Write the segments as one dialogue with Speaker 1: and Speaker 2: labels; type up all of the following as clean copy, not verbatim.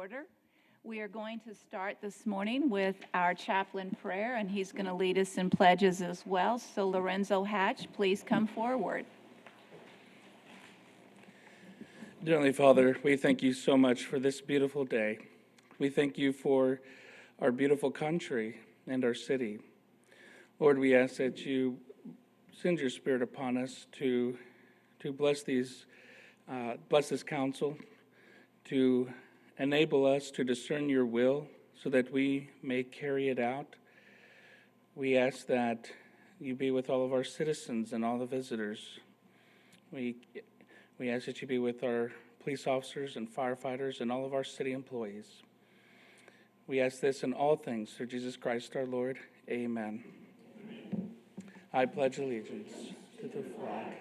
Speaker 1: order. We are going to start this morning with our chaplain prayer, and he's going to lead us in pledges as well. So Lorenzo Hatch, please come forward.
Speaker 2: Dear Heavenly Father, we thank you so much for this beautiful day. We thank you for our beautiful country and our city. Lord, we ask that you send your Spirit upon us to bless this council, to enable us to discern your will so that we may carry it out. We ask that you be with all of our citizens and all the visitors. We ask that you be with our police officers and firefighters and all of our city employees. We ask this in all things through Jesus Christ our Lord. Amen. I pledge allegiance to the flag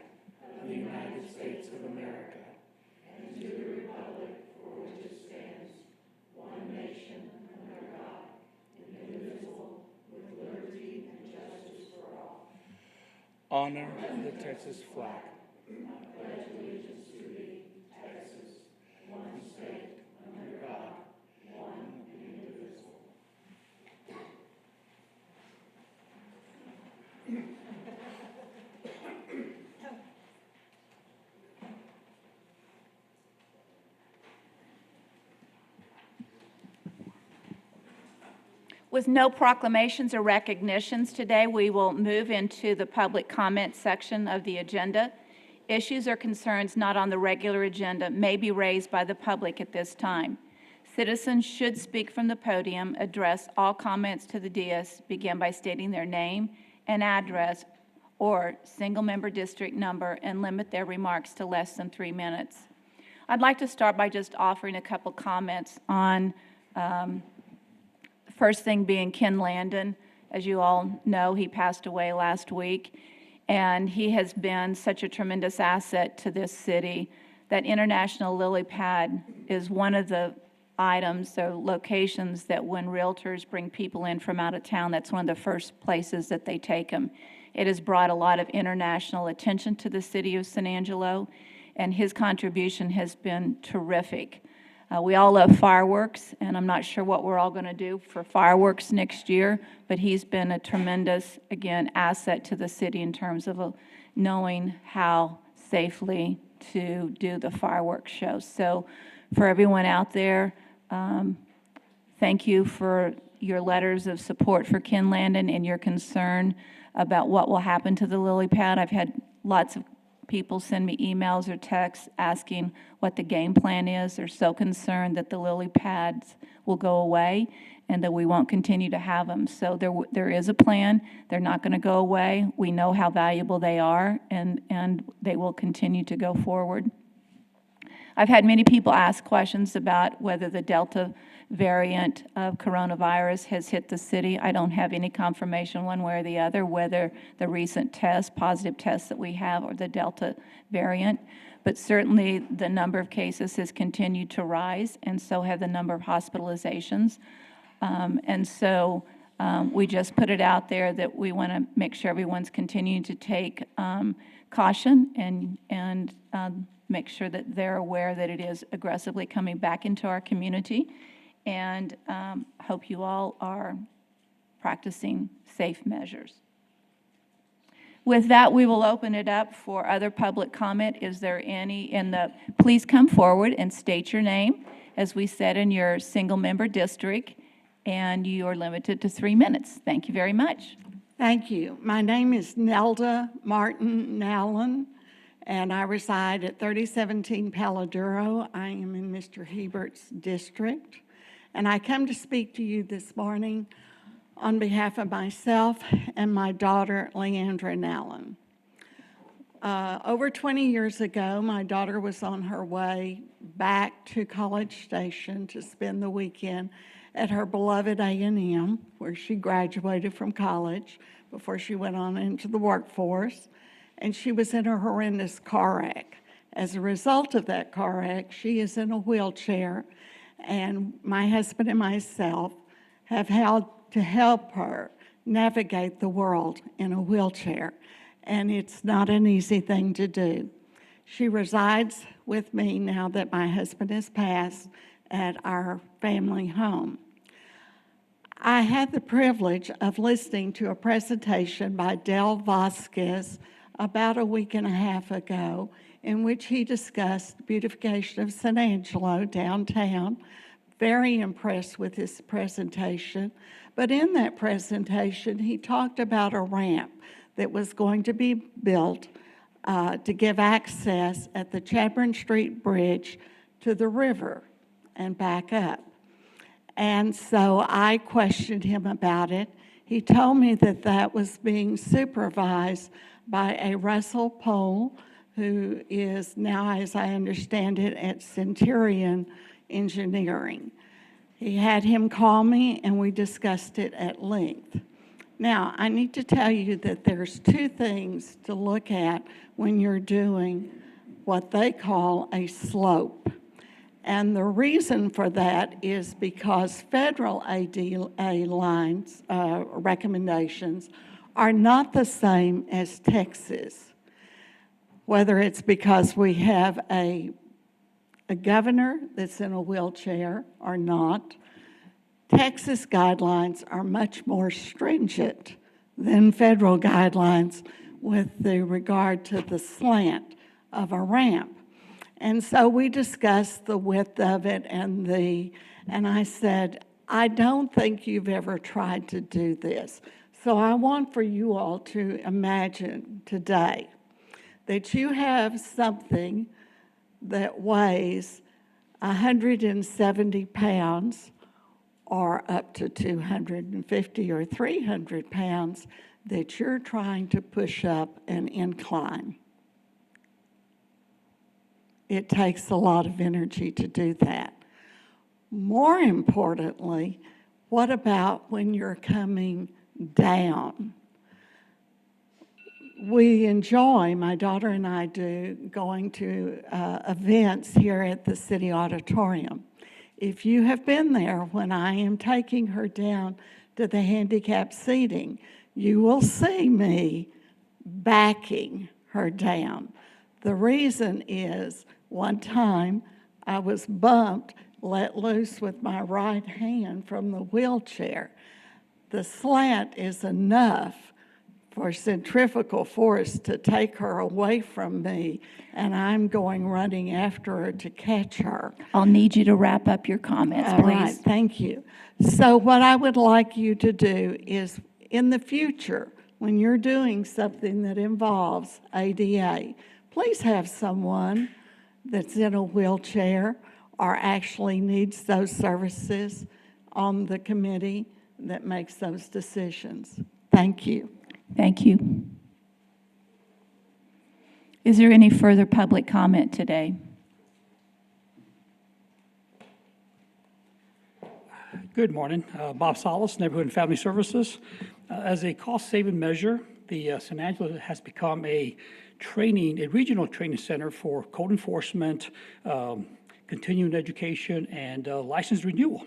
Speaker 2: of the United States of America and to the republic for which it stands, one nation, under God, indivisible, with liberty and justice for all. Honor the Texas flag. I pledge allegiance to thee, Texas, one state, under God, one and indivisible.
Speaker 1: With no proclamations or recognitions today, we will move into the public comment section of the agenda. Issues or concerns not on the regular agenda may be raised by the public at this time. Citizens should speak from the podium, address all comments to the dais, begin by stating their name and address or single-member district number, and limit their remarks to less than 3 minutes. I'd like to start by just offering a couple comments on first thing being Ken Landon. As you all know, he passed away last week, and he has been such a tremendous asset to this city. That International Lily Pad is one of the items or locations that when realtors bring people in from out of town, that's one of the first places that they take them. It has brought a lot of international attention to the city of San Angelo, and his contribution has been terrific. We all love fireworks, and I'm not sure what we're all going to do for fireworks next year, but he's been a tremendous, again, asset to the city in terms of knowing how safely to do the fireworks show. So for everyone out there, thank you for your letters of support for Ken Landon and your concern about what will happen to the lily pad. I've had lots of people send me emails or texts asking what the game plan is. They're so concerned that the lily pads will go away and that we won't continue to have them. So there is a plan. They're not going to go away. We know how valuable they are, and they will continue to go forward. I've had many people ask questions about whether the Delta variant of coronavirus has hit the city. I don't have any confirmation one way or the other whether the recent positive tests that we have are the Delta variant, but certainly the number of cases has continued to rise, and so have the number of hospitalizations. We just put it out there that we want to make sure everyone's continuing to take caution and make sure that they're aware that it is aggressively coming back into our community, and hope you all are practicing safe measures. With that, we will open it up for other public comment. Is there any please come forward and state your name, as we said, in your single-member district, and you are limited to 3 minutes. Thank you very much.
Speaker 3: Thank you. My name is Nelda Martin Nallen, and I reside at 3017 Paladuro. I am in Mr. Hebert's district, and I come to speak to you this morning on behalf of myself and my daughter, Leandra Nallen. Over 20 years ago, my daughter was on her way back to College Station to spend the weekend at her beloved A&M, where she graduated from college before she went on into the workforce, and she was in a horrendous car wreck. As a result of that car wreck, she is in a wheelchair, and my husband and myself have had to help her navigate the world in a wheelchair, and it's not an easy thing to do. She resides with me now that my husband has passed, at our family home. I had the privilege of listening to a presentation by Del Vasquez about a week and a half ago, in which he discussed beautification of San Angelo downtown. Very impressed with his presentation. But in that presentation, he talked about a ramp that was going to be built to give access at the Chadbourne Street Bridge to the river and back up. And so I questioned him about it. He told me that that was being supervised by a Russell Pohl, who is now, as I understand it, at Centurion Engineering. He had him call me, and we discussed it at length. Now, I need to tell you that there's two things to look at when you're doing what they call a slope. And the reason for that is because federal ADA lines, recommendations, are not the same as Texas. Whether it's because we have a governor that's in a wheelchair or not, Texas guidelines are much more stringent than federal guidelines with the regard to the slant of a ramp. And so we discussed the width of it and I said, I don't think you've ever tried to do this. So I want for you all to imagine today that you have something that weighs 170 pounds or up to 250 or 300 pounds that you're trying to push up an incline. It takes a lot of energy to do that. More importantly, what about when you're coming down? We enjoy, my daughter and I do, going to events here at the City Auditorium. If you have been there when I am taking her down to the handicap seating, you will see me backing her down. The reason is, one time I was bumped, let loose with my right hand from the wheelchair. The slant is enough for centrifugal force to take her away from me, and I'm going running after her to catch her.
Speaker 1: I'll need you to wrap up your comments,
Speaker 3: All right,
Speaker 1: please.
Speaker 3: thank you. So what I would like you to do is, in the future, when you're doing something that involves ADA, please have someone that's in a wheelchair or actually needs those services on the committee that makes those decisions. Thank you.
Speaker 1: Thank you. Is there any further public comment today?
Speaker 4: Good morning. Bob Salas, Neighborhood and Family Services. As a cost-saving measure, the San Angelo has become a regional training center for code enforcement, continuing education, and license renewal.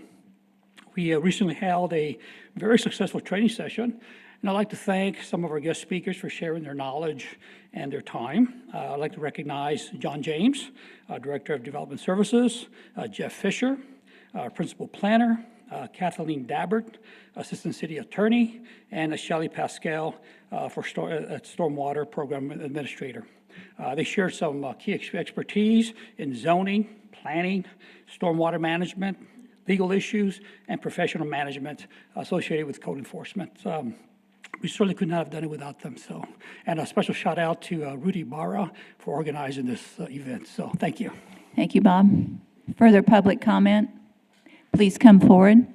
Speaker 4: We recently held a very successful training session, and I'd like to thank some of our guest speakers for sharing their knowledge and their time. I'd like to recognize John James, Director of Development Services, Jeff Fisher, our Principal Planner, Kathleen Dabbert, Assistant City Attorney, and Shelley Pascal for Stormwater Program Administrator. They shared some key expertise in zoning, planning, stormwater management, legal issues, and professional management associated with code enforcement. We certainly could not have done it without them. So, and a special shout out to Rudy Barra for organizing this event. So thank you.
Speaker 1: Thank you, Bob. Further public comment? Please come forward.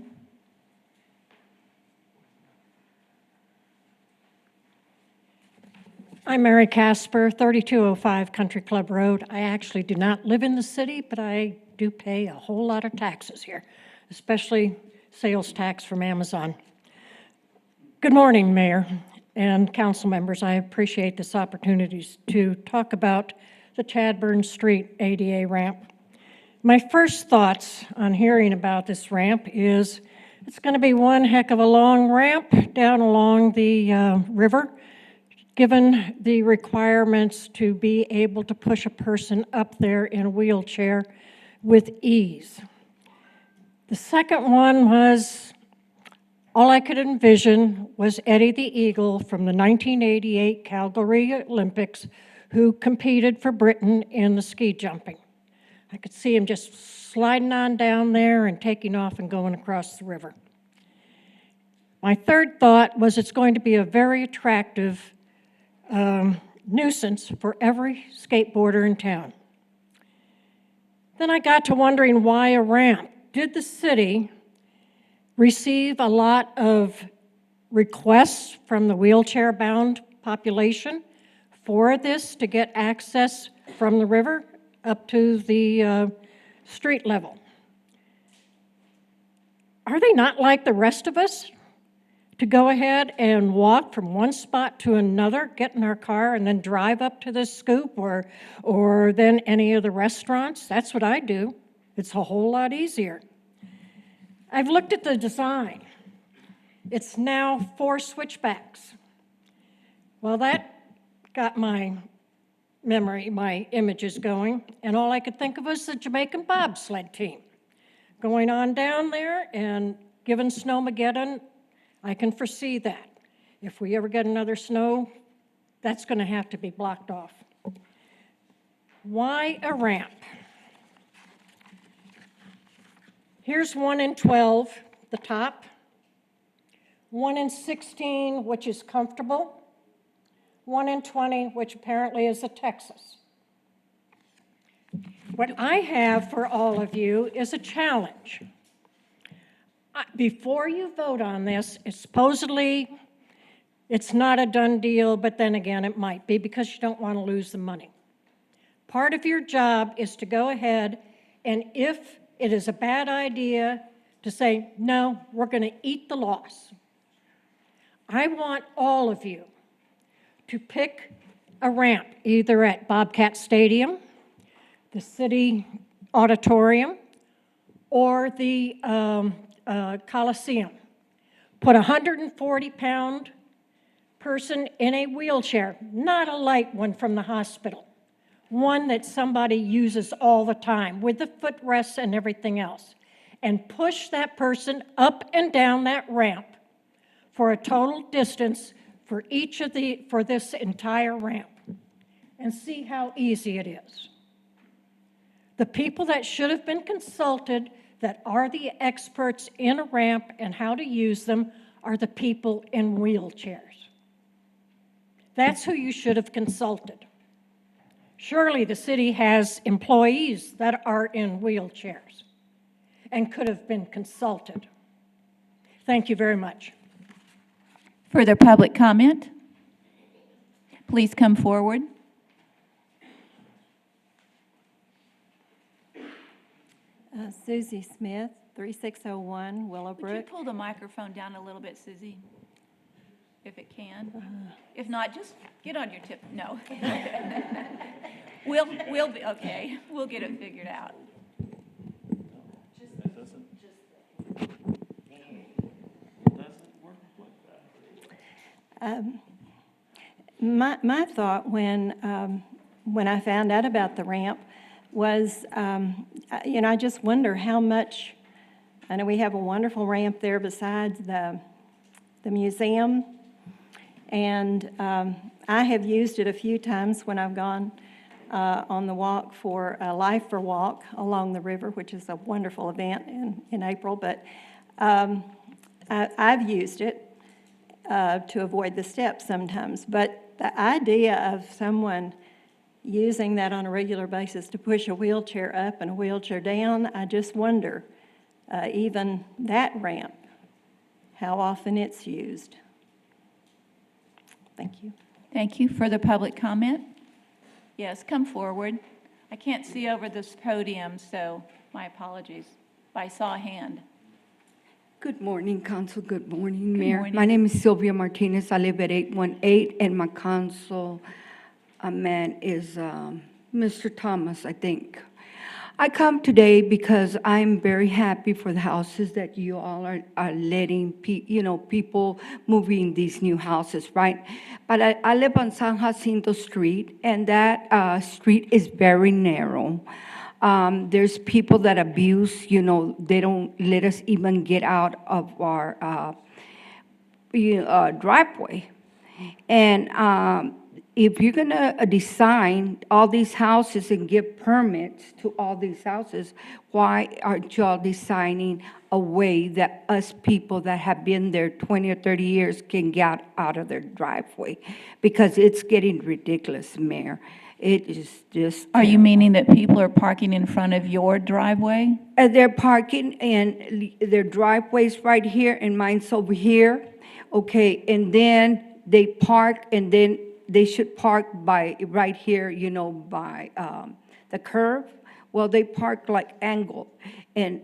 Speaker 5: I'm Mary Casper, 3205 Country Club Road. I actually do not live in the city, but I do pay a whole lot of taxes here, especially sales tax from Amazon. Good morning, Mayor and council members. I appreciate this opportunity to talk about the Chadbourne Street ADA ramp. My first thoughts on hearing about this ramp is it's going to be one heck of a long ramp down along the river, given the requirements to be able to push a person up there in a wheelchair with ease. The second one was, all I could envision was Eddie the Eagle from the 1988 Calgary Olympics, who competed for Britain in the ski jumping. I could see him just sliding on down there and taking off and going across the river. My third thought was it's going to be a very attractive nuisance for every skateboarder in town. Then I got to wondering why a ramp. Did the city receive a lot of requests from the wheelchair-bound population for this to get access from the river up to the street level? Are they not like the rest of us to go ahead and walk from one spot to another, get in our car, and then drive up to the Scoop or then any of the restaurants? That's what I do. It's a whole lot easier. I've looked at the design. It's now 4 switchbacks. Well, that got my memory, my images going, and all I could think of was the Jamaican bobsled team going on down there, and given Snowmageddon, I can foresee that. If we ever get another snow, that's going to have to be blocked off. Why a ramp? Here's 1 in 12, the top. 1 in 16, which is comfortable. 1 in 20, which apparently is a Texas. What I have for all of you is a challenge. Before you vote on this, supposedly it's not a done deal, but then again it might be because you don't want to lose the money. Part of your job is to go ahead, and if it is a bad idea, to say, no, we're going to eat the loss. I want all of you to pick a ramp, either at Bobcat Stadium, the City Auditorium, or the Coliseum. Put a 140-pound person in a wheelchair, not a light one from the hospital, one that somebody uses all the time with the footrests and everything else, and push that person up and down that ramp for a total distance for this entire ramp, and see how easy it is. The people that should have been consulted, that are the experts in a ramp and how to use them, are the people in wheelchairs. That's who you should have consulted. Surely the city has employees that are in wheelchairs and could have been consulted. Thank you very much.
Speaker 1: Further public comment? Please come forward.
Speaker 6: Susie Smith, 3601 Willowbrook.
Speaker 1: Would you pull the microphone down a little bit, Susie? If it can. If not, just get on your tip. No. We'll be okay. We'll get it figured out.
Speaker 6: My thought when I found out about the ramp was, I just wonder how much. I know we have a wonderful ramp there besides the museum, and I have used it a few times when I've gone on the walk for Life for Walk along the river, which is a wonderful event in April. But I've used it to avoid the steps sometimes. But the idea of someone using that on a regular basis to push a wheelchair up and a wheelchair down, I just wonder, even that ramp, how often it's used. Thank you.
Speaker 1: Thank you. Further public comment? Yes, come forward. I can't see over this podium, so my apologies. But I saw a hand.
Speaker 7: Good morning, Council. Good morning, Mayor.
Speaker 1: morning.
Speaker 7: My name is Sylvia Martinez. I live at 818, and my council man is Mr. Thomas, I think. I come today because I'm very happy for the houses that you all are letting people move in these new houses, right? But I live on San Jacinto Street, and that street is very narrow. There's people that abuse, they don't let us even get out of our driveway. And if you're going to design all these houses and give permits to all these houses, why aren't y'all designing a way that us people that have been there 20 or 30 years can get out of their driveway? Because it's getting ridiculous, Mayor. It is just
Speaker 1: Are you
Speaker 7: terrible.
Speaker 1: meaning that people are parking in front of your driveway?
Speaker 7: And they're parking and their driveway's right here and mine's over here. Okay, and then they park and then they should park by, right here, by the curve. Well, they park like angled. And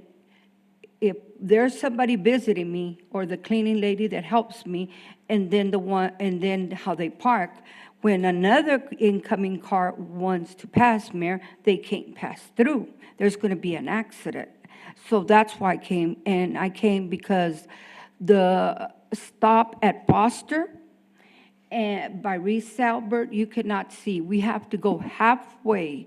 Speaker 7: if there's somebody visiting me or the cleaning lady that helps me, and then how they park, when another incoming car wants to pass, Mayor, they can't pass through. There's going to be an accident. So that's why I came, and I came because the stop at Foster and by Reese Albert, you cannot see. We have to go halfway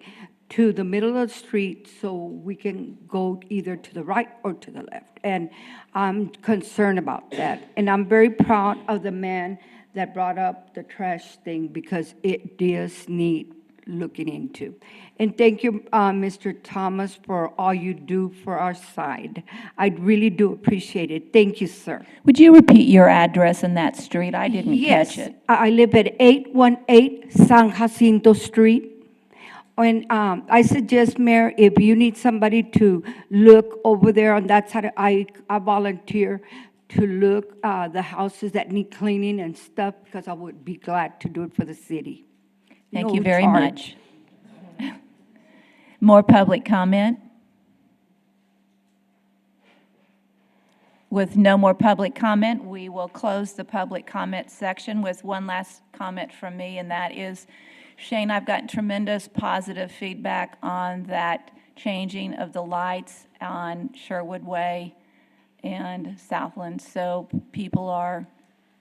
Speaker 7: to the middle of the street so we can go either to the right or to the left. And I'm concerned about that. And I'm very proud of the man that brought up the trash thing because it does need looking into. And thank you, Mr. Thomas, for all you do for our side. I really do appreciate it. Thank you, sir.
Speaker 1: Would you repeat your address in that street? I didn't catch it.
Speaker 7: I live at 818 San Jacinto Street. And I suggest, Mayor, if you need somebody to look over there on that side, I volunteer to look the houses that need cleaning and stuff because I would be glad to do it for the city.
Speaker 1: Thank
Speaker 7: No
Speaker 1: you very
Speaker 7: charge.
Speaker 1: much. More public comment? With no more public comment, we will close the public comment section with one last comment from me, and that is, Shane, I've gotten tremendous positive feedback on that changing of the lights on Sherwood Way and Southland. So people are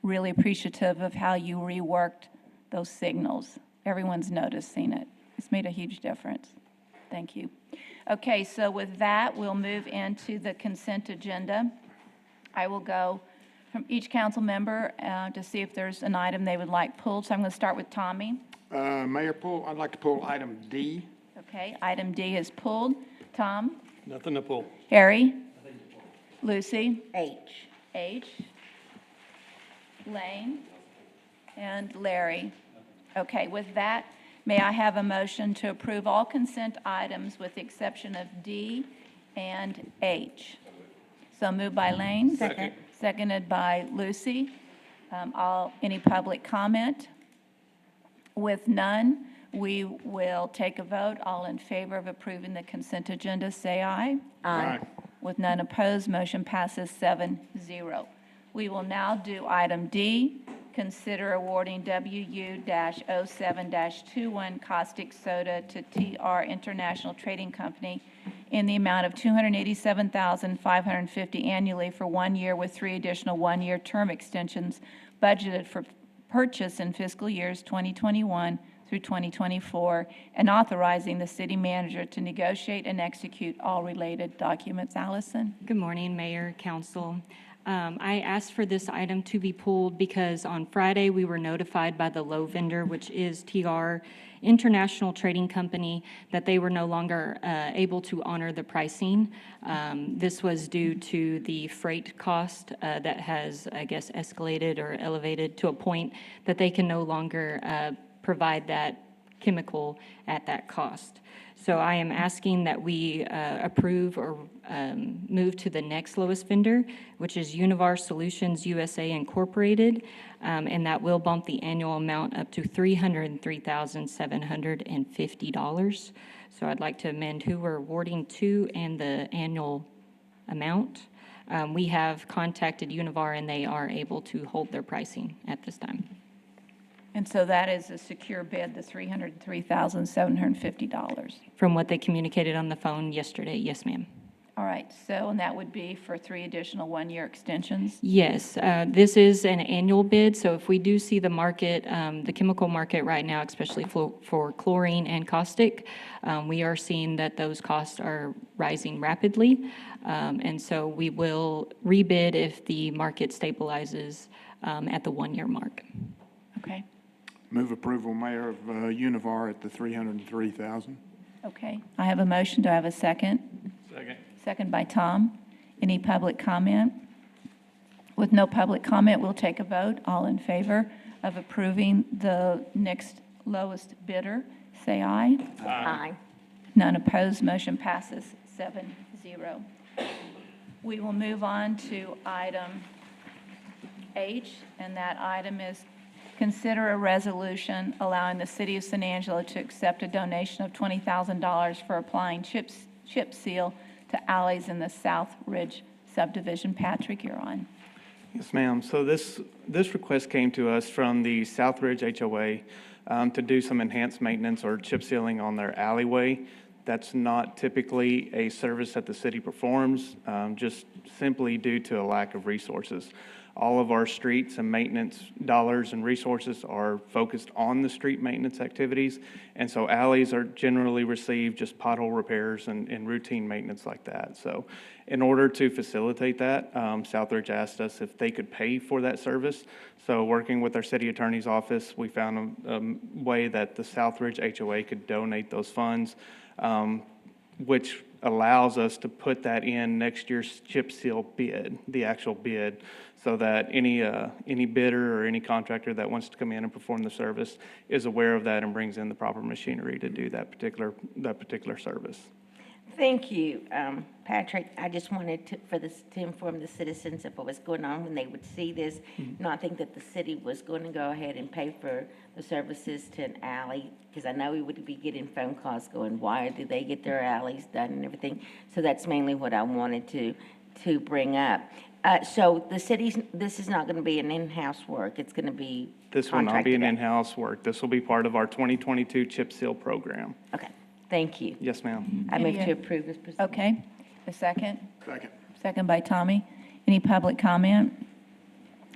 Speaker 1: really appreciative of how you reworked those signals. Everyone's noticing it. It's made a huge difference. Thank you. Okay, so with that, we'll move into the consent agenda. I will go from each council member to see if there's an item they would like pulled. So I'm going to start with Tommy.
Speaker 8: Mayor, I'd like to pull item D.
Speaker 1: Okay, item D is pulled. Tom?
Speaker 9: Nothing to pull.
Speaker 1: Harry? Lucy?
Speaker 3: H.
Speaker 1: H? Lane? And Larry? Okay, with that, may I have a motion to approve all consent items with the exception of D and H? So moved by Lane.
Speaker 3: Second.
Speaker 1: Seconded by Lucy. Any public comment? With none, we will take a vote. All in favor of approving the consent agenda, say aye.
Speaker 8: Aye.
Speaker 1: With none opposed, motion passes 7-0. We will now do item D, consider awarding WU-07-21 caustic soda to TR International Trading Company in the amount of $287,550 annually for 1 year with 3 additional 1-year term extensions budgeted for purchase in fiscal years 2021 through 2024, and authorizing the city manager to negotiate and execute all related documents. Allison?
Speaker 10: Good morning, Mayor, Council. I asked for this item to be pulled because on Friday, we were notified by the low vendor, which is TR International Trading Company, that they were no longer able to honor the pricing. This was due to the freight cost that has, I guess, escalated or elevated to a point that they can no longer provide that chemical at that cost. So I am asking that we approve or move to the next lowest vendor, which is Univar Solutions USA Incorporated, and that will bump the annual amount up to $303,750. So I'd like to amend who we're awarding to and the annual amount. We have contacted Univar, and they are able to hold their pricing at this time.
Speaker 1: And so that is a secure bid, the $303,750.
Speaker 10: From what they communicated on the phone yesterday, yes, ma'am.
Speaker 1: All right, so, and that would be for 3 additional one-year extensions?
Speaker 10: Yes, this is an annual bid, so if we do see the market, the chemical market right now, especially for chlorine and caustic, we are seeing that those costs are rising rapidly. And so we will rebid if the market stabilizes at the one-year mark.
Speaker 1: Okay,
Speaker 8: Move approval, Mayor, of Univar at the 303,000.
Speaker 1: okay. I have a motion. Do I have a second?
Speaker 2: Second.
Speaker 1: Second by Tom. Any public comment? With no public comment, we'll take a vote. All in favor of approving the next lowest bidder, say aye.
Speaker 6: Aye.
Speaker 1: None opposed, motion passes 7-0. We will move on to item H, and that item is consider a resolution allowing the city of San Angelo to accept a donation of $20,000 for applying chip seal to alleys in the South Ridge subdivision. Patrick, you're on.
Speaker 9: Yes, ma'am. So this request came to us from the Southridge HOA to do some enhanced maintenance or chip sealing on their alleyway. That's not typically a service that the city performs, just simply due to a lack of resources. All of our streets and maintenance dollars and resources are focused on the street maintenance activities, and so alleys are generally receive just pothole repairs and routine maintenance like that. So in order to facilitate that, Southridge asked us if they could pay for that service. So working with our city attorney's office, we found a way that the Southridge HOA could donate those funds, which allows us to put that in next year's chip seal bid, the actual bid, so that any bidder or any contractor that wants to come in and perform the service is aware of that and brings in the proper machinery to do that particular service.
Speaker 11: Thank you, Patrick. I just wanted to inform the citizens of what was going on when they would see this, not think that the city was going to go ahead and pay for the services to an alley, because I know we would be getting phone calls going, why did they get their alleys done and everything? So that's mainly what I wanted to bring up. So this is not going to be an in-house work. It's going to be
Speaker 9: This will not be an
Speaker 11: contracted out.
Speaker 9: in-house work. This will be part of our 2022 chip seal program.
Speaker 11: Okay, thank you.
Speaker 9: Yes, ma'am.
Speaker 11: I move
Speaker 1: Any,
Speaker 11: to approve this.
Speaker 1: Okay, a second?
Speaker 8: Second.
Speaker 1: Second by Tommy. Any public comment?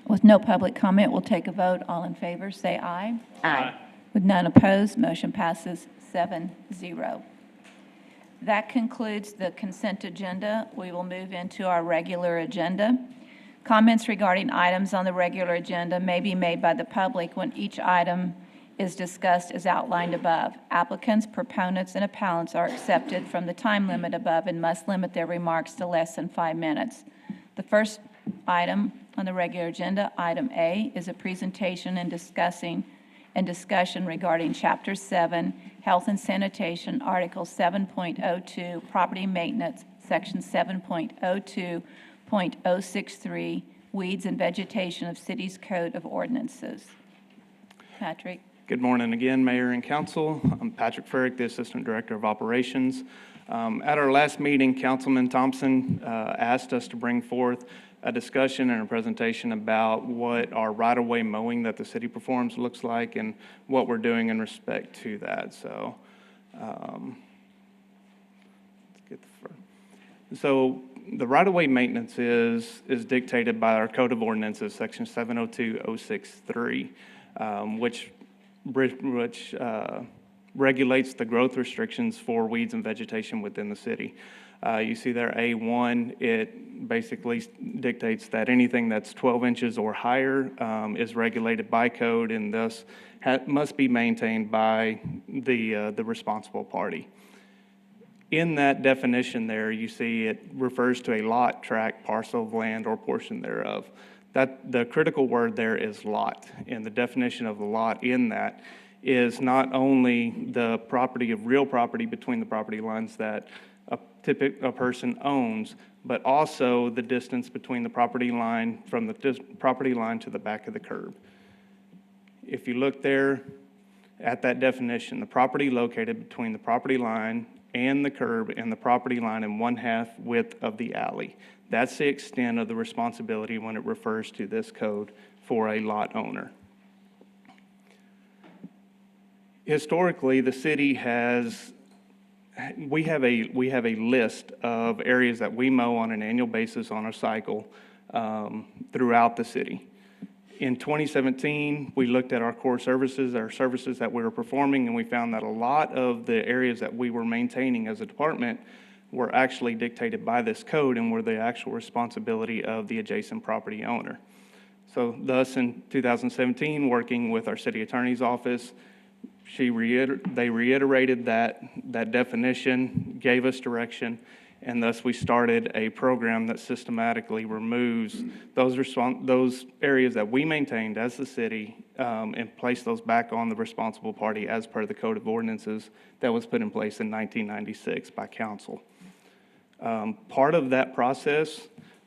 Speaker 1: With no public comment, we'll take a vote. All in favor, say aye.
Speaker 11: Aye.
Speaker 1: With none opposed, motion passes 7-0. That concludes the consent agenda. We will move into our regular agenda. Comments regarding items on the regular agenda may be made by the public when each item is discussed as outlined above. Applicants, proponents, and appellants are accepted from the time limit above and must limit their remarks to less than 5 minutes. The first item on the regular agenda, item A, is a presentation and discussion regarding Chapter 7, Health and Sanitation, Article 7.02, Property Maintenance, Section 7.02.063, Weeds and Vegetation of City's Code of Ordinances. Patrick?
Speaker 9: Good morning again, Mayor and Council. I'm Patrick Furrick, the Assistant Director of Operations. At our last meeting, Councilman Thompson asked us to bring forth a discussion and a presentation about what our right-of-way mowing that the city performs looks like and what we're doing in respect to that. So, let's get so the right-of-way maintenance is dictated by our Code of Ordinances, Section 702.063, which regulates the growth restrictions for weeds and vegetation within the city. You see there A1, it basically dictates that anything that's 12 inches or higher is regulated by code and thus must be maintained by the responsible party. In that definition there, you see it refers to a lot, tract, parcel of land, or portion thereof. That the critical word there is lot, and the definition of the lot in that is not only the property of real property between the property lines that a person owns, but also the distance between the property line from the property line to the back of the curb. If you look there at that definition, the property located between the property line and the curb and the property line in 1/2 width of the alley. That's the extent of the responsibility when it refers to this code for a lot owner. Historically, the city has we have a list of areas that we mow on an annual basis on a cycle throughout the city. In 2017, we looked at our core services, our services that we were performing, and we found that a lot of the areas that we were maintaining as a department were actually dictated by this code and were the actual responsibility of the adjacent property owner. So thus, in 2017, working with our city attorney's office, they reiterated that definition, gave us direction, and thus we started a program that systematically removes those areas that we maintained as the city and place those back on the responsible party as per the Code of Ordinances that was put in place in 1996 by council. Part of that process,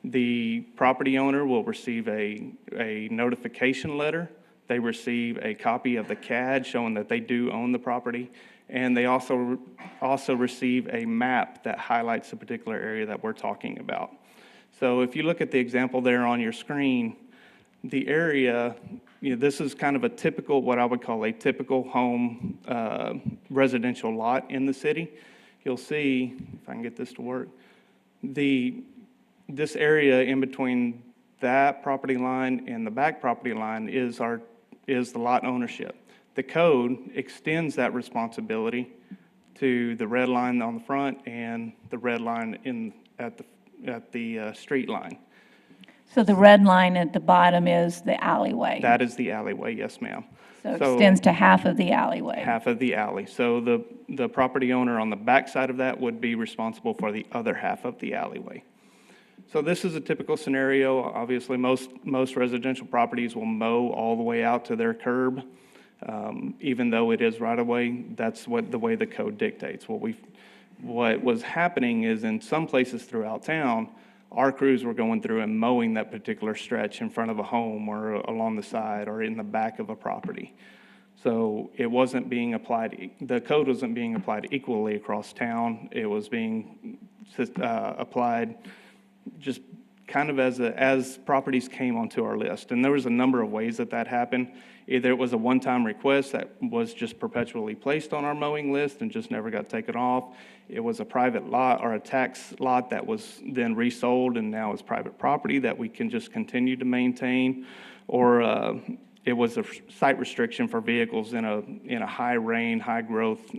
Speaker 9: the property owner will receive a notification letter. They receive a copy of the CAD showing that they do own the property, and they also receive a map that highlights the particular area that we're talking about. So if you look at the example there on your screen, the area, this is kind of a typical, what I would call a typical home residential lot in the city. You'll see, if I can get this to work, this area in between that property line and the back property line is the lot ownership. The code extends that responsibility to the red line on the front and the red line at the street line.
Speaker 1: So the red line at the bottom is the alleyway.
Speaker 9: That is the alleyway, yes, ma'am.
Speaker 1: So it extends to half of the alleyway.
Speaker 9: Half of the alley. So the property owner on the back side of that would be responsible for the other half of the alleyway. So this is a typical scenario. Obviously, most residential properties will mow all the way out to their curb. Even though it is right of way, that's the way the code dictates. What was happening is in some places throughout town, our crews were going through and mowing that particular stretch in front of a home or along the side or in the back of a property. So it wasn't being applied, the code wasn't being applied equally across town. It was being applied just kind of as properties came onto our list. And there was a number of ways that happened. Either it was a one-time request that was just perpetually placed on our mowing list and just never got taken off. It was a private lot or a tax lot that was then resold and now is private property that we can just continue to maintain. Or it was a site restriction for vehicles in a high rain, high growth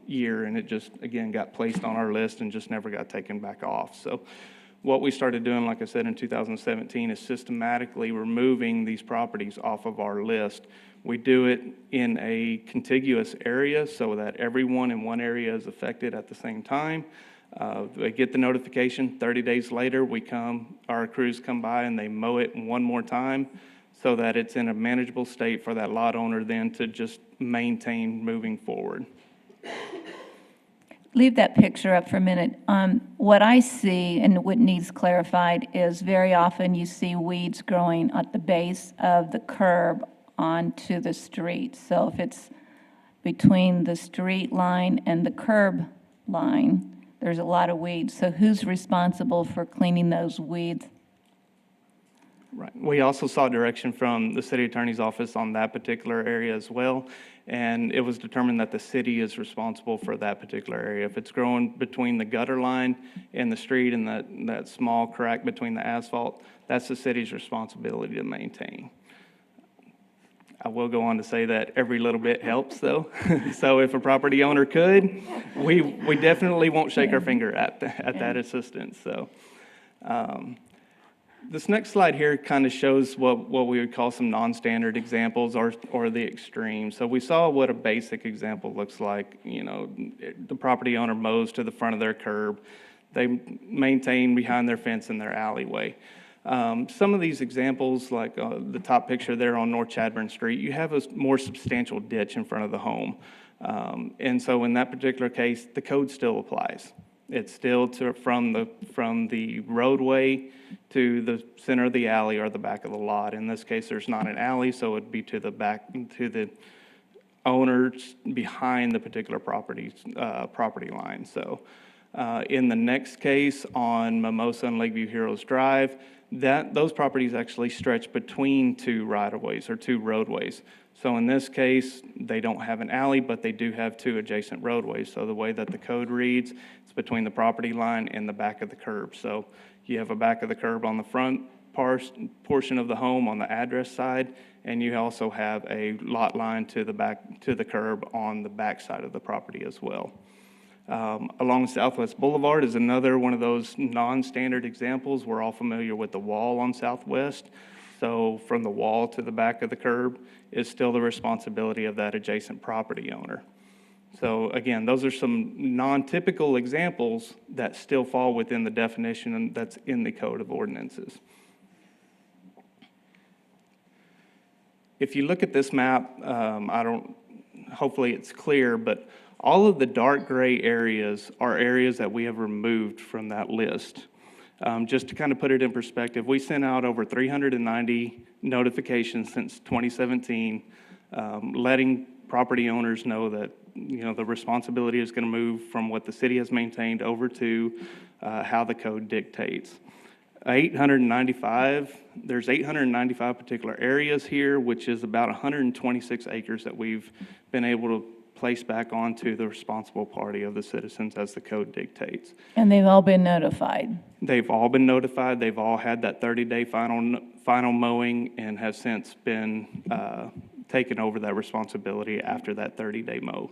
Speaker 9: year, and it just, again, got placed on our list and just never got taken back off. So what we started doing, like I said, in 2017 is systematically removing these properties off of our list. We do it in a contiguous area so that everyone in one area is affected at the same time. They get the notification, 30 days later, our crews come by and they mow it one more time so that it's in a manageable state for that lot owner then to just maintain moving forward.
Speaker 1: Leave that picture up for a minute. What I see and what needs clarified is very often you see weeds growing at the base of the curb onto the street. So if it's between the street line and the curb line, there's a lot of weeds. So who's responsible for cleaning those weeds?
Speaker 9: Right. We also saw direction from the city attorney's office on that particular area as well, and it was determined that the city is responsible for that particular area. If it's growing between the gutter line and the street and that small crack between the asphalt, that's the city's responsibility to maintain. I will go on to say that every little bit helps, though. So if a property owner could, we definitely won't shake our finger at that assistance. So. This next slide here kind of shows what we would call some non-standard examples or the extremes. So we saw what a basic example looks like. The property owner mows to the front of their curb. They maintain behind their fence in their alleyway. Some of these examples, like the top picture there on North Chadburn Street, you have a more substantial ditch in front of the home. And so in that particular case, the code still applies. It's still from the roadway to the center of the alley or the back of the lot. In this case, there's not an alley, so it'd be to the back, to the owners behind the particular property line. So In the next case on Mimosa and Lakeview Heroes Drive, those properties actually stretch between two right-of-ways or two roadways. So in this case, they don't have an alley, but they do have two adjacent roadways. So the way that the code reads, it's between the property line and the back of the curb. So you have a back of the curb on the front portion of the home on the address side, and you also have a lot line to the back, to the curb on the back side of the property as well. Along Southwest Boulevard is another one of those non-standard examples. We're all familiar with the wall on Southwest. So from the wall to the back of the curb is still the responsibility of that adjacent property owner. So again, those are some non-typical examples that still fall within the definition that's in the Code of Ordinances. If you look at this map, hopefully it's clear, but all of the dark gray areas are areas that we have removed from that list. Just to kind of put it in perspective, we sent out over 390 notifications since 2017, letting property owners know that the responsibility is going to move from what the city has maintained over to how the code dictates. There's 895 particular areas here, which is about 126 acres that we've been able to place back onto the responsible party of the citizens as the code dictates.
Speaker 1: And they've all been notified.
Speaker 9: They've all been notified. They've all had that 30-day final mowing and have since been taken over that responsibility after that 30-day mow.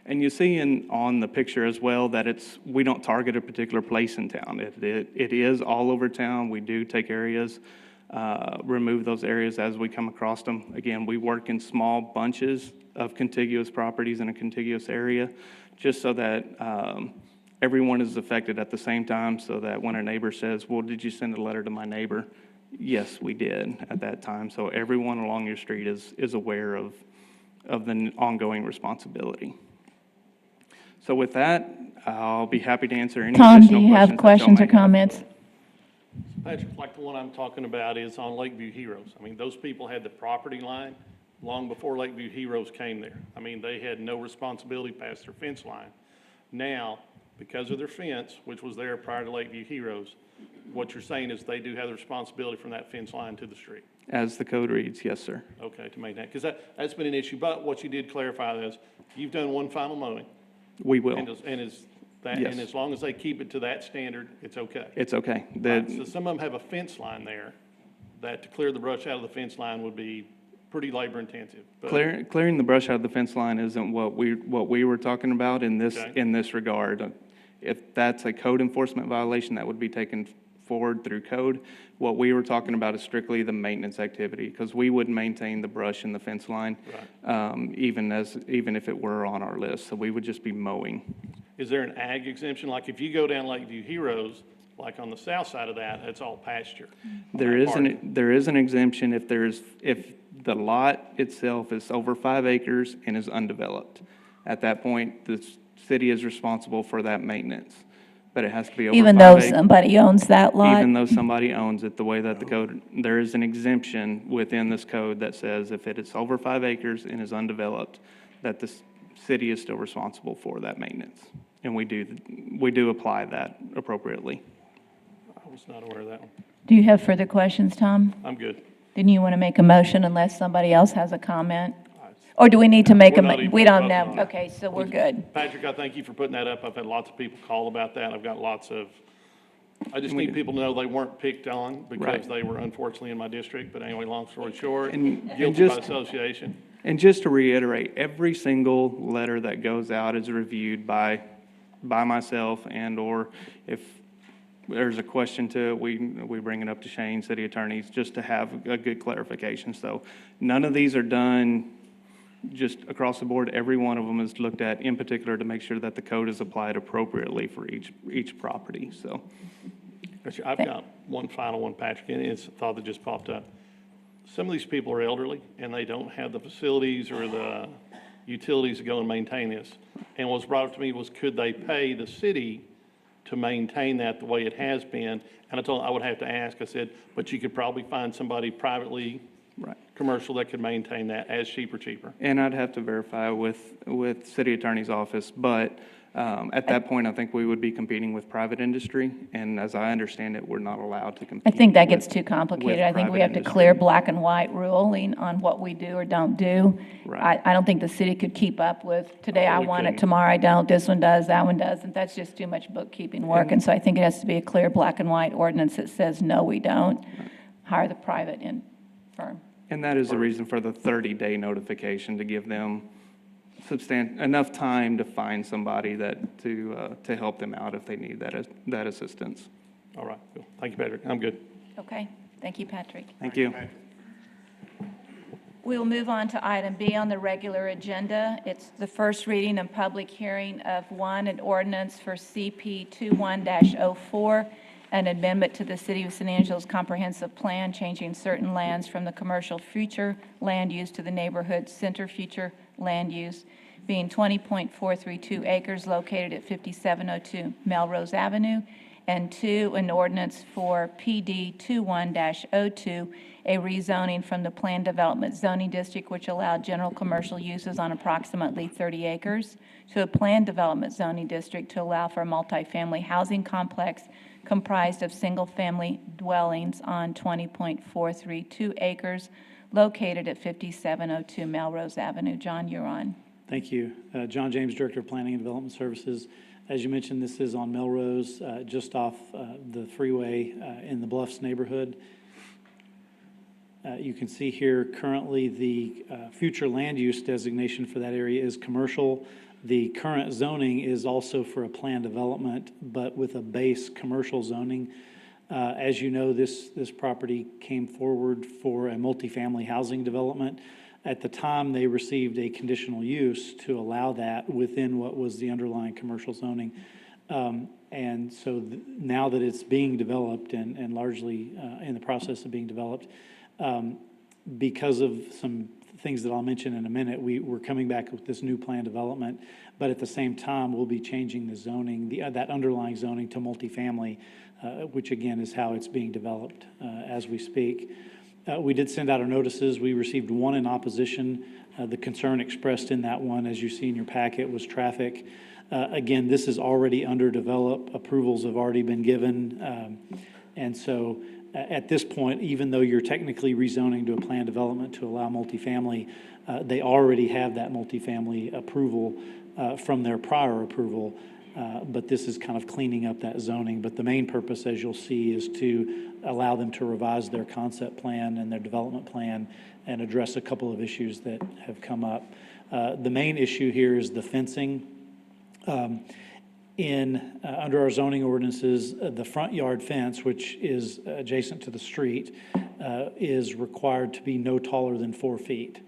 Speaker 9: And you see on the picture as well that we don't target a particular place in town. It is all over town. We do take areas, remove those areas as we come across them. Again, we work in small bunches of contiguous properties in a contiguous area, just so that everyone is affected at the same time, so that when a neighbor says, well, did you send a letter to my neighbor? Yes, we did at that time. So everyone along your street is aware of the ongoing responsibility. So with that, I'll be happy to answer any
Speaker 1: Tom, do
Speaker 9: additional
Speaker 1: you have questions or comments?
Speaker 12: Patrick, like the one I'm talking about is on Lakeview Heroes. I mean, those people had the property line long before Lakeview Heroes came there. I mean, they had no responsibility past their fence line. Now, because of their fence, which was there prior to Lakeview Heroes, what you're saying is they do have the responsibility from that fence line to the street.
Speaker 9: As the code reads, yes, sir.
Speaker 12: Okay, to maintain, because that's been an issue. But what you did clarify is you've done one final mowing.
Speaker 9: We will.
Speaker 12: And
Speaker 9: Yes.
Speaker 12: as long as they keep it to that standard, it's okay.
Speaker 9: It's okay.
Speaker 12: Right, so some of them have a fence line there that to clear the brush out of the fence line would be pretty labor intensive. But
Speaker 9: Clearing the brush out of the fence line isn't what we were talking about in this
Speaker 12: Okay.
Speaker 9: in this regard. If that's a code enforcement violation, that would be taken forward through code. What we were talking about is strictly the maintenance activity, because we would maintain the brush in the fence line, even if it were on our list. So we would just be mowing.
Speaker 12: is there an ag exemption? Like if you go down Lakeview Heroes, like on the south side of that, it's all pasture.
Speaker 9: There is an exemption if the lot itself is over 5 acres and is undeveloped. At that point, the city is responsible for that maintenance, but it has to be over 5 acres.
Speaker 1: Even though somebody owns that lot?
Speaker 9: Even though somebody owns it, the way that the code, there is an exemption within this code that says if it is over 5 acres and is undeveloped, that the city is still responsible for that maintenance. And we do apply that appropriately.
Speaker 12: I was not aware of that one.
Speaker 1: Do you have further questions, Tom?
Speaker 12: I'm good.
Speaker 1: Didn't you want to make a motion unless somebody else has a comment? Or do we need to make
Speaker 12: We're not even
Speaker 1: we don't
Speaker 12: voting on
Speaker 1: know.
Speaker 12: it.
Speaker 1: Okay, so we're good.
Speaker 12: Patrick, I thank you for putting that up. I've had lots of people call about that. I've got I just need people to know they weren't picked on because
Speaker 9: Right.
Speaker 12: they were unfortunately in my district. But anyway, long story short,
Speaker 9: And
Speaker 12: guilty by
Speaker 9: just-
Speaker 12: association.
Speaker 9: And just to reiterate, every single letter that goes out is reviewed by myself, and/or if there's a question to it, we bring it up to Shane, city attorneys, just to have a good clarification. So none of these are done just across the board. Every one of them is looked at in particular to make sure that the code is applied appropriately for each property, so.
Speaker 12: I've got one final one, Patrick, and it's a thought that just popped up. Some of these people are elderly and they don't have the facilities or the utilities to go and maintain this. And what was brought up to me was, could they pay the city to maintain that the way it has been? And I told them I would have to ask. I said, but you could probably find somebody privately,
Speaker 9: Right.
Speaker 12: commercial, that could maintain that as cheaper.
Speaker 9: And I'd have to verify with city attorney's office, but At that point, I think we would be competing with private industry, and as I understand it, we're not allowed to
Speaker 1: I
Speaker 9: compete.
Speaker 1: think that gets
Speaker 9: with-
Speaker 1: too complicated.
Speaker 9: with
Speaker 1: I think we
Speaker 9: private
Speaker 1: have to
Speaker 9: industry.
Speaker 1: clear black and white ruling on what we do or don't do.
Speaker 9: Right.
Speaker 1: I don't think the city could keep up with, today I
Speaker 9: we
Speaker 1: want it,
Speaker 9: couldn't.
Speaker 1: tomorrow I don't, this one does, that one doesn't. That's just too much bookkeeping work. And so I think it has to be a clear black and white ordinance that says, no, we don't. Hire the private firm.
Speaker 9: And that is the reason for the 30-day notification, to give them enough time to find somebody to help them out if they need that assistance.
Speaker 12: All right, cool. Thank you, Patrick. I'm good.
Speaker 1: Okay, thank you, Patrick.
Speaker 9: Thank you.
Speaker 1: We will move on to item B on the regular agenda. It's the first reading and public hearing of an ordinance for CP 21-04, an amendment to the City of San Angelo's comprehensive plan, changing certain lands from the commercial future land use to the neighborhood center future land use, being 20.432 acres located at 5702 Melrose Avenue, and 2, an ordinance for PD 21-02, a rezoning from the planned development zoning district, which allowed general commercial uses on approximately 30 acres, to a planned development zoning district to allow for a multifamily housing complex comprised of single-family dwellings on 20.432 acres located at 5702 Melrose Avenue. John, you're on.
Speaker 13: Thank you. John James, Director of Planning and Development Services. As you mentioned, this is on Melrose, just off the freeway in the Bluffs neighborhood. You can see here currently the future land use designation for that area is commercial. The current zoning is also for a planned development, but with a base commercial zoning. As you know, this property came forward for a multifamily housing development. At the time, they received a conditional use to allow that within what was the underlying commercial zoning. And so now that it's being developed and largely in the process of being developed, because of some things that I'll mention in a minute, we're coming back with this new plan development, but at the same time, we'll be changing the zoning, that underlying zoning to multifamily, which again is how it's being developed as we speak. We did send out our notices. We received one in opposition. The concern expressed in that one, as you see in your packet, was traffic. Again, this is already underdeveloped. Approvals have already been given. And so at this point, even though you're technically rezoning to a planned development to allow multifamily, they already have that multifamily approval from their prior approval. But this is kind of cleaning up that zoning. But the main purpose, as you'll see, is to allow them to revise their concept plan and their development plan and address a couple of issues that have come up. The main issue here is the fencing. Under our zoning ordinances, the front yard fence, which is adjacent to the street, is required to be no taller than 4 feet.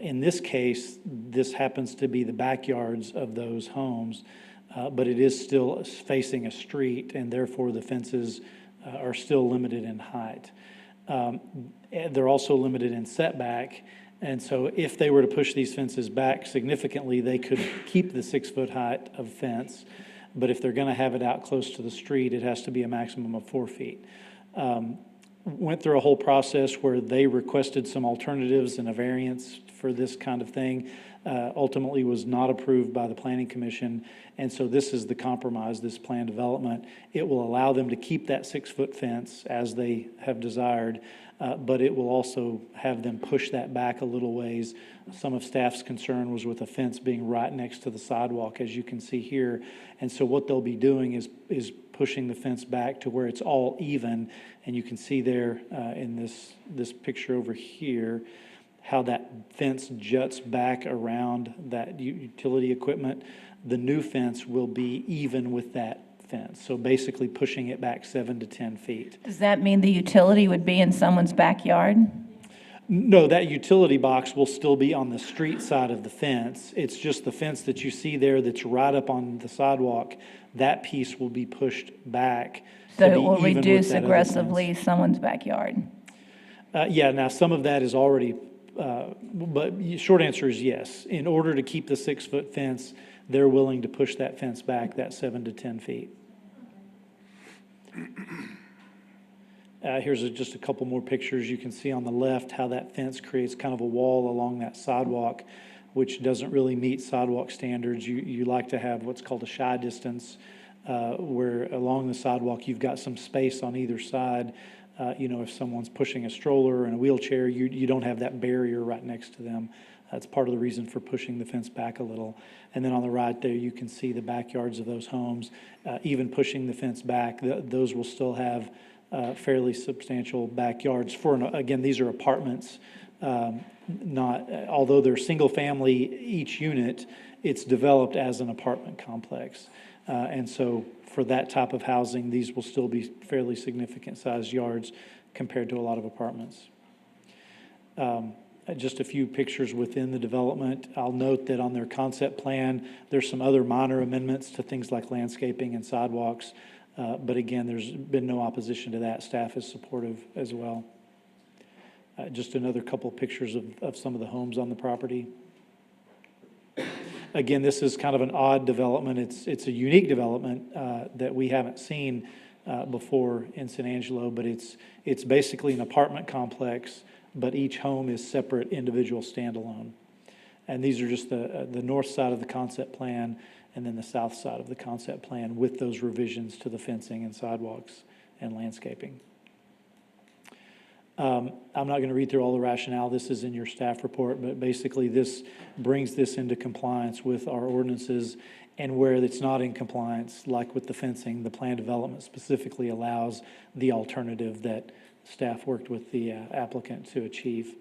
Speaker 13: In this case, this happens to be the backyards of those homes, but it is still facing a street, and therefore the fences are still limited in height. They're also limited in setback, and so if they were to push these fences back significantly, they could keep the 6-foot height of fence, but if they're going to have it out close to the street, it has to be a maximum of 4 feet. Went through a whole process where they requested some alternatives and a variance for this kind of thing. Ultimately was not approved by the Planning Commission, and so this is the compromise, this plan development. It will allow them to keep that 6-foot fence as they have desired, but it will also have them push that back a little ways. Some of staff's concern was with a fence being right next to the sidewalk, as you can see here, and so what they'll be doing is pushing the fence back to where it's all even, and you can see there in this picture over here how that fence juts back around that utility equipment. The new fence will be even with that fence, so basically pushing it back 7 to 10 feet.
Speaker 1: Does that mean the utility would be in someone's backyard?
Speaker 13: No, that utility box will still be on the street side of the fence. It's just the fence that you see there that's right up on the sidewalk. That piece will be pushed back.
Speaker 1: So
Speaker 13: to
Speaker 1: it
Speaker 13: be
Speaker 1: will
Speaker 13: even with
Speaker 1: reduce
Speaker 13: that other
Speaker 1: aggressively
Speaker 13: fence.
Speaker 1: someone's backyard?
Speaker 13: Yeah, now some of that is already, but short answer is yes. In order to keep the 6-foot fence, they're willing to push that fence back that 7 to 10 feet. Here's just a couple more pictures. You can see on the left how that fence creates kind of a wall along that sidewalk which doesn't really meet sidewalk standards. You like to have what's called a shy distance, where along the sidewalk, you've got some space on either side. If someone's pushing a stroller and a wheelchair, you don't have that barrier right next to them. That's part of the reason for pushing the fence back a little. And then on the right there, you can see the backyards of those homes. Even pushing the fence back, those will still have fairly substantial backyards. Again, these are apartments, although they're single family each unit, it's developed as an apartment complex. And so for that type of housing, these will still be fairly significant sized yards compared to a lot of apartments. Just a few pictures within the development. I'll note that on their concept plan, there's some other minor amendments to things like landscaping and sidewalks. But again, there's been no opposition to that. Staff is supportive as well. Just another couple pictures of some of the homes on the property. Again, this is kind of an odd development. It's a unique development that we haven't seen before in San Angelo, but it's basically an apartment complex, but each home is separate, individual, standalone. And these are just the north side of the concept plan and then the south side of the concept plan with those revisions to the fencing and sidewalks and landscaping. I'm not going to read through all the rationale. This is in your staff report, but basically this brings this into compliance with our ordinances, and where it's not in compliance, like with the fencing, the plan development specifically allows the alternative that staff worked with the applicant to achieve.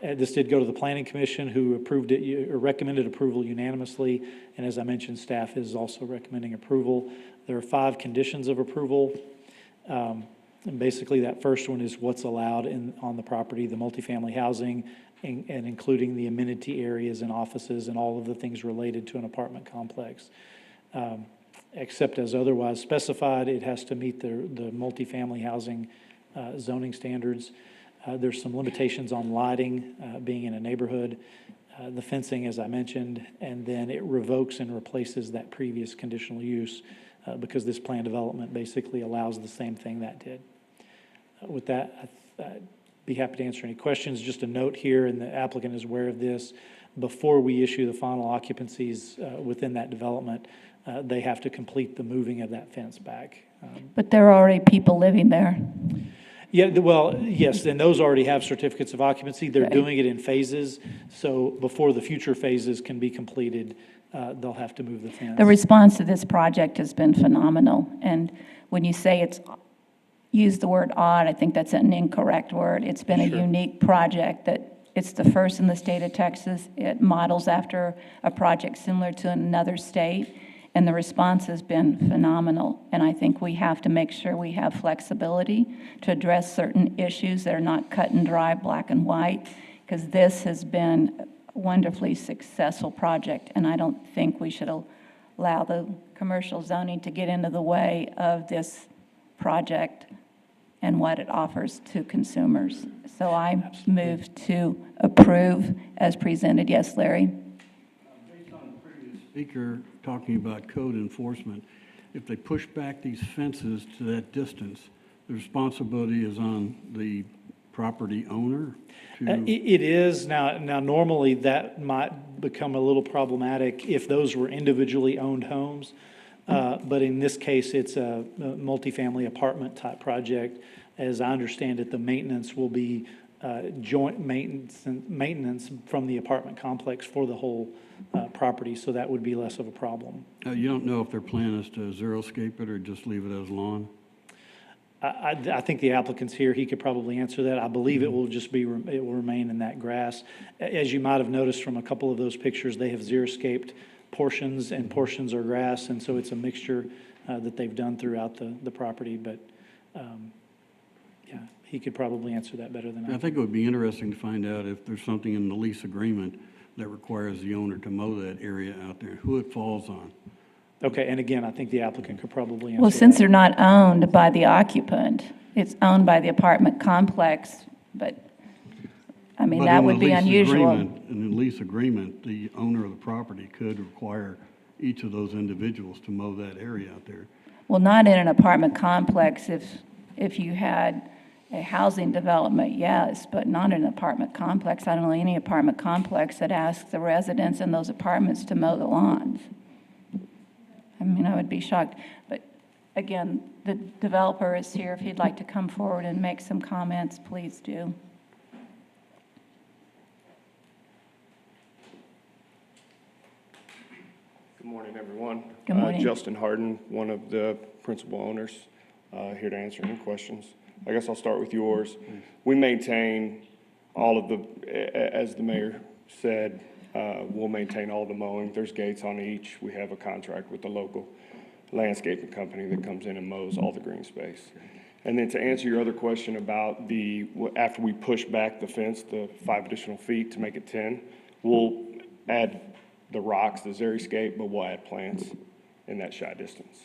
Speaker 13: This did go to the Planning Commission, who approved it or recommended approval unanimously, and as I mentioned, staff is also recommending approval. There are 5 conditions of approval. And basically, that first one is what's allowed on the property, the multifamily housing, and including the amenity areas and offices and all of the things related to an apartment complex. Except as otherwise specified, it has to meet the multifamily housing zoning standards. There's some limitations on lighting, being in a neighborhood, the fencing, as I mentioned, and then it revokes and replaces that previous conditional use because this plan development basically allows the same thing that did. With that, I'd be happy to answer any questions. Just a note here, and the applicant is aware of this, before we issue the final occupancies within that development, they have to complete the moving of that fence back.
Speaker 1: But there are already people living there.
Speaker 13: Yeah, well, yes, and those already have certificates of occupancy. They're
Speaker 1: Okay.
Speaker 13: doing it in phases, so before the future phases can be completed, they'll have to move the fence.
Speaker 1: The response to this project has been phenomenal. And when you say use the word odd, I think that's an incorrect word. It's been a
Speaker 13: Sure.
Speaker 1: unique project that it's the first in the state of Texas. It models after a project similar to another state, and the response has been phenomenal. And I think we have to make sure we have flexibility to address certain issues that are not cut and dry, black and white, because this has been a wonderfully successful project, and I don't think we should allow the commercial zoning to get into the way of this project and what it offers to consumers. So I move to approve as presented. Yes, Larry?
Speaker 14: Based on the previous speaker talking about code enforcement, if they push back these fences to that distance, the responsibility is on the property owner to...
Speaker 13: It is. Now, normally that might become a little problematic if those were individually owned homes. But in this case, it's a multifamily apartment type project. As I understand it, the maintenance will be joint maintenance from the apartment complex for the whole property, so that would be less of a problem.
Speaker 14: You don't know if their plan is to xeriscape it or just leave it as lawn?
Speaker 13: I think the applicant's here. He could probably answer that. I believe it will remain in that grass. As you might have noticed from a couple of those pictures, they have xeriscaped portions, and portions are grass, and so it's a mixture that they've done throughout the property. But yeah, he could probably answer that better than I.
Speaker 14: I think it would be interesting to find out if there's something in the lease agreement that requires the owner to mow that area out there, who it falls on.
Speaker 13: Okay, and again, I think the applicant could probably answer
Speaker 1: Well, since
Speaker 13: that.
Speaker 1: they're not owned by the occupant, it's owned by the apartment complex, but, I mean,
Speaker 14: But
Speaker 1: that
Speaker 14: in
Speaker 1: would
Speaker 14: the
Speaker 1: be
Speaker 14: lease
Speaker 1: unusual.
Speaker 14: agreement- In the lease agreement, the owner of the property could require each of those individuals to mow that area out there.
Speaker 1: Well, not in an apartment complex if you had A housing development, yes, but not an apartment complex. I don't know any apartment complex that asks the residents in those apartments to mow the lawns. I mean, I would be shocked. But again, the developer is here. If he'd like to come forward and make some comments, please do.
Speaker 15: Good morning, everyone.
Speaker 1: Good morning.
Speaker 15: Justin Harden, one of the principal owners, here to answer any questions. I guess I'll start with yours. We maintain all of the, as the mayor said, we'll maintain all the mowing. There's gates on each. We have a contract with the local landscaping company that comes in and mows all the green space. And then to answer your other question about after we push back the fence, the 5 additional feet to make it 10, we'll add the rocks, the xeriscape, but we'll add plants in that shot distance.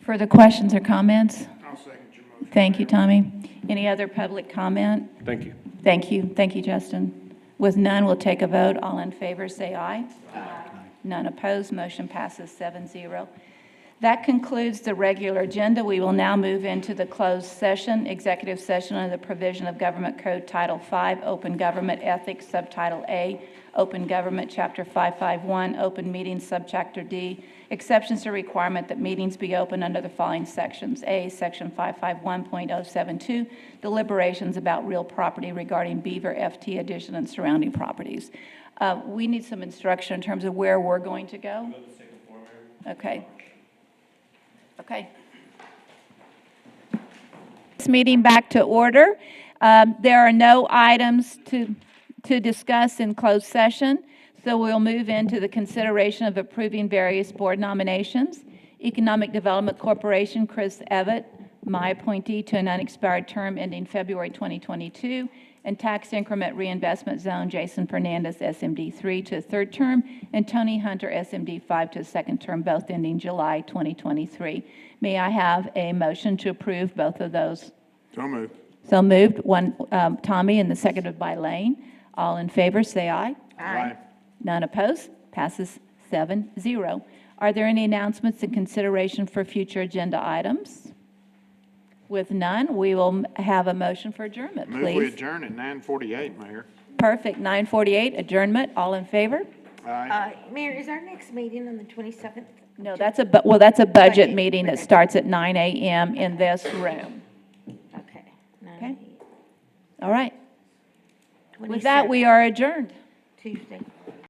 Speaker 1: Further questions or comments?
Speaker 8: I'll second your motion.
Speaker 1: Thank you, Tommy. Any other public comment?
Speaker 15: Thank you.
Speaker 1: Thank you. Thank you, Justin. With none, we'll take a vote. All in favor, say aye. Aye. None opposed. Motion passes 7-0. That concludes the regular agenda. We will now move into the closed session, executive session under the provision of Government Code Title V, Open Government Ethics, Subtitle A, Open Government, Chapter 551, Open Meetings, Subchapter D. Exceptions to requirement that meetings be open under the following sections. A, Section 551.072, deliberations about real property regarding Beaver FT addition and surrounding properties. We need some instruction in terms of where we're going to go. Okay. Okay. This meeting back to order. There are no items to discuss in closed session, so we'll move into the consideration of approving various board nominations. Economic Development Corporation, Chris Evett, my appointee to an unexpired term ending February 2022, and Tax Increment Reinvestment Zone, Jason Fernandez, SMD 3 to a third term, and Tony Hunter, SMD 5 to a second term, both ending July 2023. May I have a motion to approve both of those?
Speaker 8: So moved.
Speaker 1: So moved. One, Tommy, and the seconded by Lane. All in favor, say aye.
Speaker 8: Aye.
Speaker 1: None opposed. Passes 7-0. Are there any announcements in consideration for future agenda items? With none, we will have a motion for adjournment,
Speaker 8: Move we
Speaker 1: please.
Speaker 8: adjourn at 9:48, Mayor.
Speaker 1: Perfect. 9:48, adjournment. All in favor?
Speaker 8: Aye.
Speaker 11: Mayor, is our next meeting on the 27th?
Speaker 1: No, that's a budget meeting that starts at 9 a.m. in this room.
Speaker 11: Okay.
Speaker 1: Okay. All right. With that, we are adjourned.
Speaker 11: Tuesday.